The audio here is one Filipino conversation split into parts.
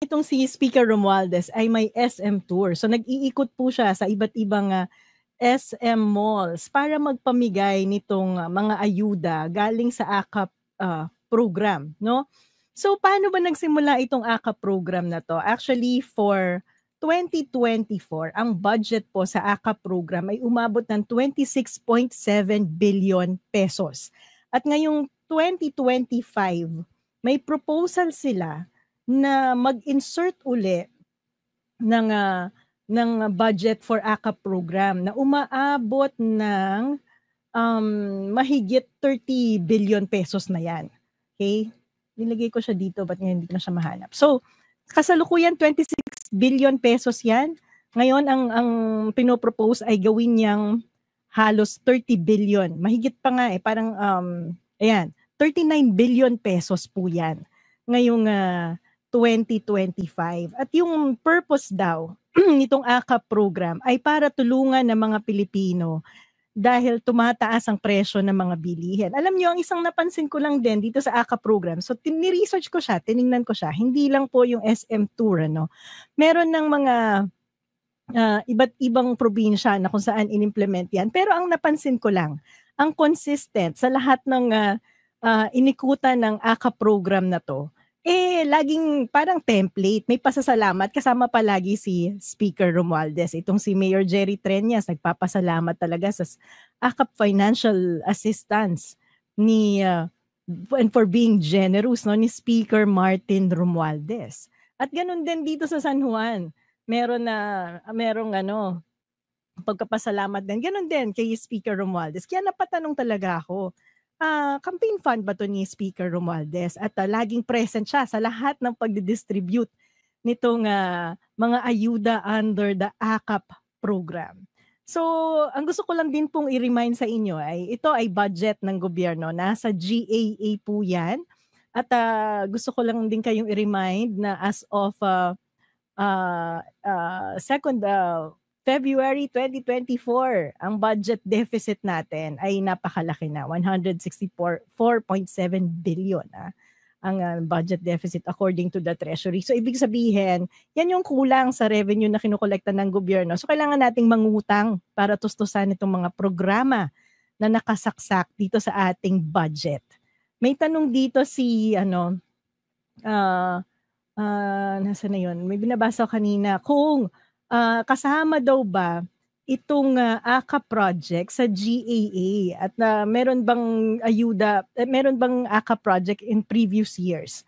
itong si Speaker Romualdez ay may SM tour. So nag-iikot po siya sa iba't ibang SM malls para magpamigay nitong mga ayuda galing sa AKAP program, no? So paano ba nagsimula itong AKAP program na to? Actually for 2024, ang budget po sa AKAP program ay umabot ng 26.7 billion pesos. At ngayong 2025, may proposal sila na mag-insert uli ng budget for AKAP program na umaabot ng mahigit 30 billion pesos na yan. Okay? Nilagay ko siya dito, ba't ngayon hindi ko na siya mahanap? So, kasalukuyan 26 billion pesos yan. Ngayon, ang pinopropose ay gawin niyang halos 30 billion. Mahigit pa nga parang, 39 billion pesos po yan ngayong 2025. At yung purpose daw nitong AKAP program ay para tulungan ng mga Pilipino dahil tumataas ang presyo ng mga bilihin. Alam niyo, ang isang napansin ko lang din dito sa AKAP program, so ni-research ko siya, tiningnan ko siya, hindi lang po yung SM tour, ano. Meron ng mga iba't ibang probinsya na kung saan inimplement yan. Pero ang napansin ko lang, ang consistent sa lahat ng inikutan ng AKAP program na to, laging parang template, may pasasalamat, kasama palagi si Speaker Romualdez. Itong si Mayor Jerry Treñas, nagpapasalamat talaga sa AKAP financial assistance ni and for being generous, no, ni Speaker Martin Romualdez. At ganun din dito sa San Juan, merong pagkapasalamat din. Ganun din kay Speaker Romualdez. Kaya napatanong talaga ako, campaign fund ba to ni Speaker Romualdez? At laging present siya sa lahat ng pagdidistribute nitong mga ayuda under the AKAP program. So, ang gusto ko lang din pong i-remind sa inyo ay ito ay budget ng gobyerno. Nasa GAA po yan. At gusto ko lang din kayong i-remind na as of February 2024, ang budget deficit natin ay napakalaki na, 164.7 billion ang budget deficit according to the Treasury. So ibig sabihin, yan yung kulang sa revenue na kinukolekta ng gobyerno. So kailangan nating mangutang para tustusan itong mga programa na nakasaksak dito sa ating budget. May tanong dito si nasa na yun? May binabasa kanina kung kasama daw ba itong AKAP project sa GAA at meron bang ayuda, meron bang AKAP project in previous years?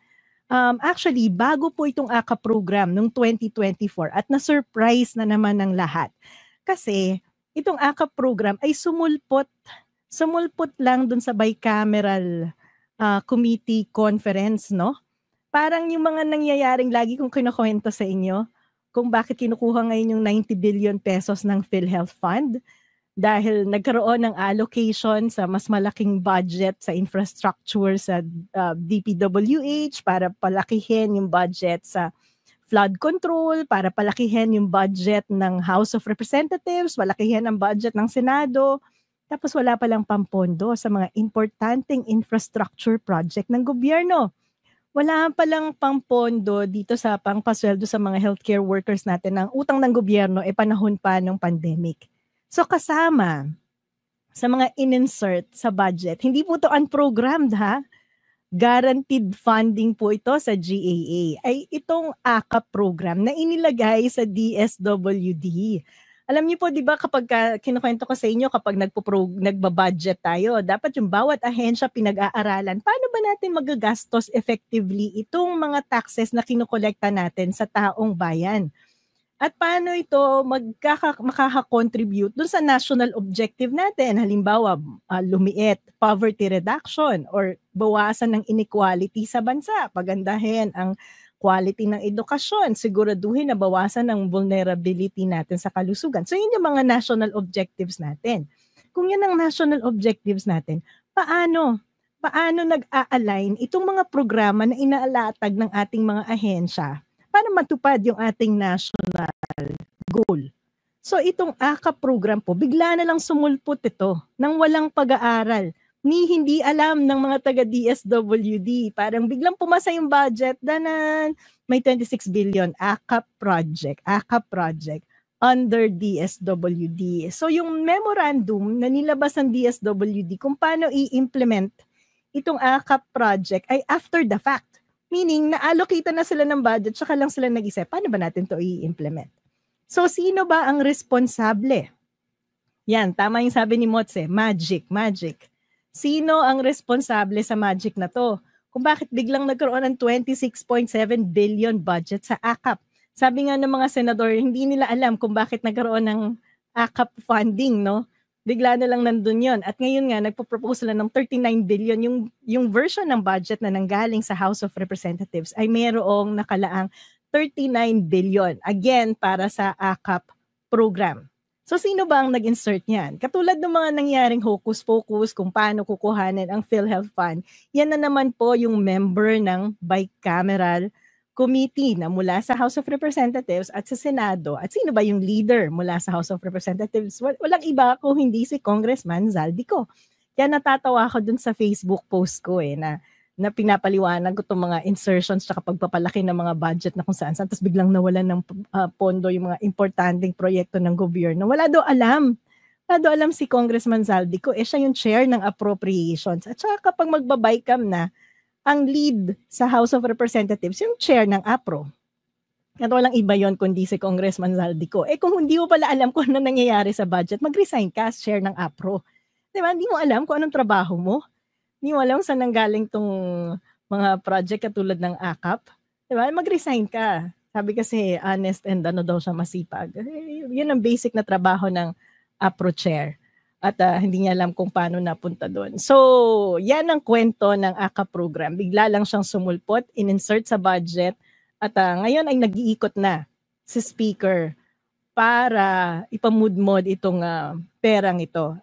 Actually, bago po itong AKAP program noong 2024 at na-surprise na naman ng lahat. Kasi itong AKAP program ay sumulpot lang dun sa bicameral committee conference, no? Parang yung mga nangyayaring lagi kong kinukwento sa inyo, kung bakit kinukuha ngayon yung 90 billion pesos ng PhilHealth Fund dahil nagkaroon ng allocation sa mas malaking budget sa infrastructure sa DPWH para palakihin yung budget sa flood control, para palakihin yung budget ng House of Representatives, palakihin ang budget ng Senado, tapos wala palang pampondo sa mga importanteng infrastructure project ng gobyerno. Wala palang pampondo dito sa pangpasweldo sa mga healthcare workers natin ng utang ng gobyerno panahon pa ng pandemic. So kasama sa mga in-insert sa budget, hindi po ito unprogrammed ha. Guaranteed funding po ito sa GAA ay itong AKAP program na inilagay sa DSWD. Alam niyo po, di ba, kapag kinukwento ko sa inyo, kapag nagbabudget tayo, dapat yung bawat ahensya pinag-aaralan, paano ba natin magagastos effectively itong mga taxes na kinukolekta natin sa taong bayan? At paano ito makaka-contribute dun sa national objective natin? Halimbawa, lumiit, poverty reduction, or bawasan ng inequality sa bansa, pagandahin ang quality ng edukasyon, siguraduhin na bawasan ng vulnerability natin sa kalusugan. So yun yung mga national objectives natin. Kung yan ang national objectives natin, paano nag-a-align itong mga programa na inaalatag ng ating mga ahensya para matupad yung ating national goal? So itong AKAP program po, bigla na lang sumulpot ito nang walang pag-aaral. ni hindi alam ng mga taga DSWD. Parang biglang pumasa yung budget, danan, may 26 billion AKAP project under DSWD. So yung memorandum na nilabas ng DSWD kung paano i-implement itong AKAP project ay after the fact. Meaning, na-allocate na sila ng budget, saka lang sila nag-isip, paano ba natin to i-implement? So, sino ba ang responsable? Yan, tama yung sabi ni Motse, magic. Sino ang responsable sa magic na to? Kung bakit biglang nagkaroon ng 26.7 billion budget sa AKAP. Sabi nga ng mga senador, hindi nila alam kung bakit nagkaroon ng AKAP funding, no? Bigla na lang nandun yon. At ngayon nga, nagpo-propose sila ng 39 billion. Yung version ng budget na nanggaling sa House of Representatives ay mayroong nakalaang 39 billion. Again, para sa AKAP program. So, sino ba ang nag-insert niyan? Katulad ng mga nangyaring hocus-pocus kung paano kukuhanin ang PhilHealth Fund, yan na naman po yung member ng bicameral committee na mula sa House of Representatives at sa Senado. At sino ba yung leader mula sa House of Representatives? Walang iba kung hindi si Congressman Zaldico. Kaya natatawa ako dun sa Facebook post ko na pinapaliwanag ko itong mga insertions at pagpapalaki ng mga budget na kung saan-saan. Tapos biglang nawalan ng pondo yung mga importanteng proyekto ng gobyerno. Wala daw alam. Wala daw alam si Congressman Zaldico. Siya yung chair ng appropriations. At saka kapag magbabaycam na, ang lead sa House of Representatives, yung chair ng APRO. At walang iba yon kundi si Congressman Zaldico. Kung hindi mo pala alam kung ano nangyayari sa budget, mag-resign ka as chair ng APRO. Diba? Hindi mo alam kung anong trabaho mo. Hindi mo alam saan nanggaling tong mga project katulad ng AKAP. Diba? Mag-resign ka. Sabi kasi honest and daw siya masipag. Yun ang basic na trabaho ng APRO chair. At hindi niya alam kung paano napunta doon. So, yan ang kwento ng AKAP program. Bigla lang siyang sumulpot, in-insert sa budget, at ngayon ay nag-iikot na si Speaker para ipamudmod itong perang ito.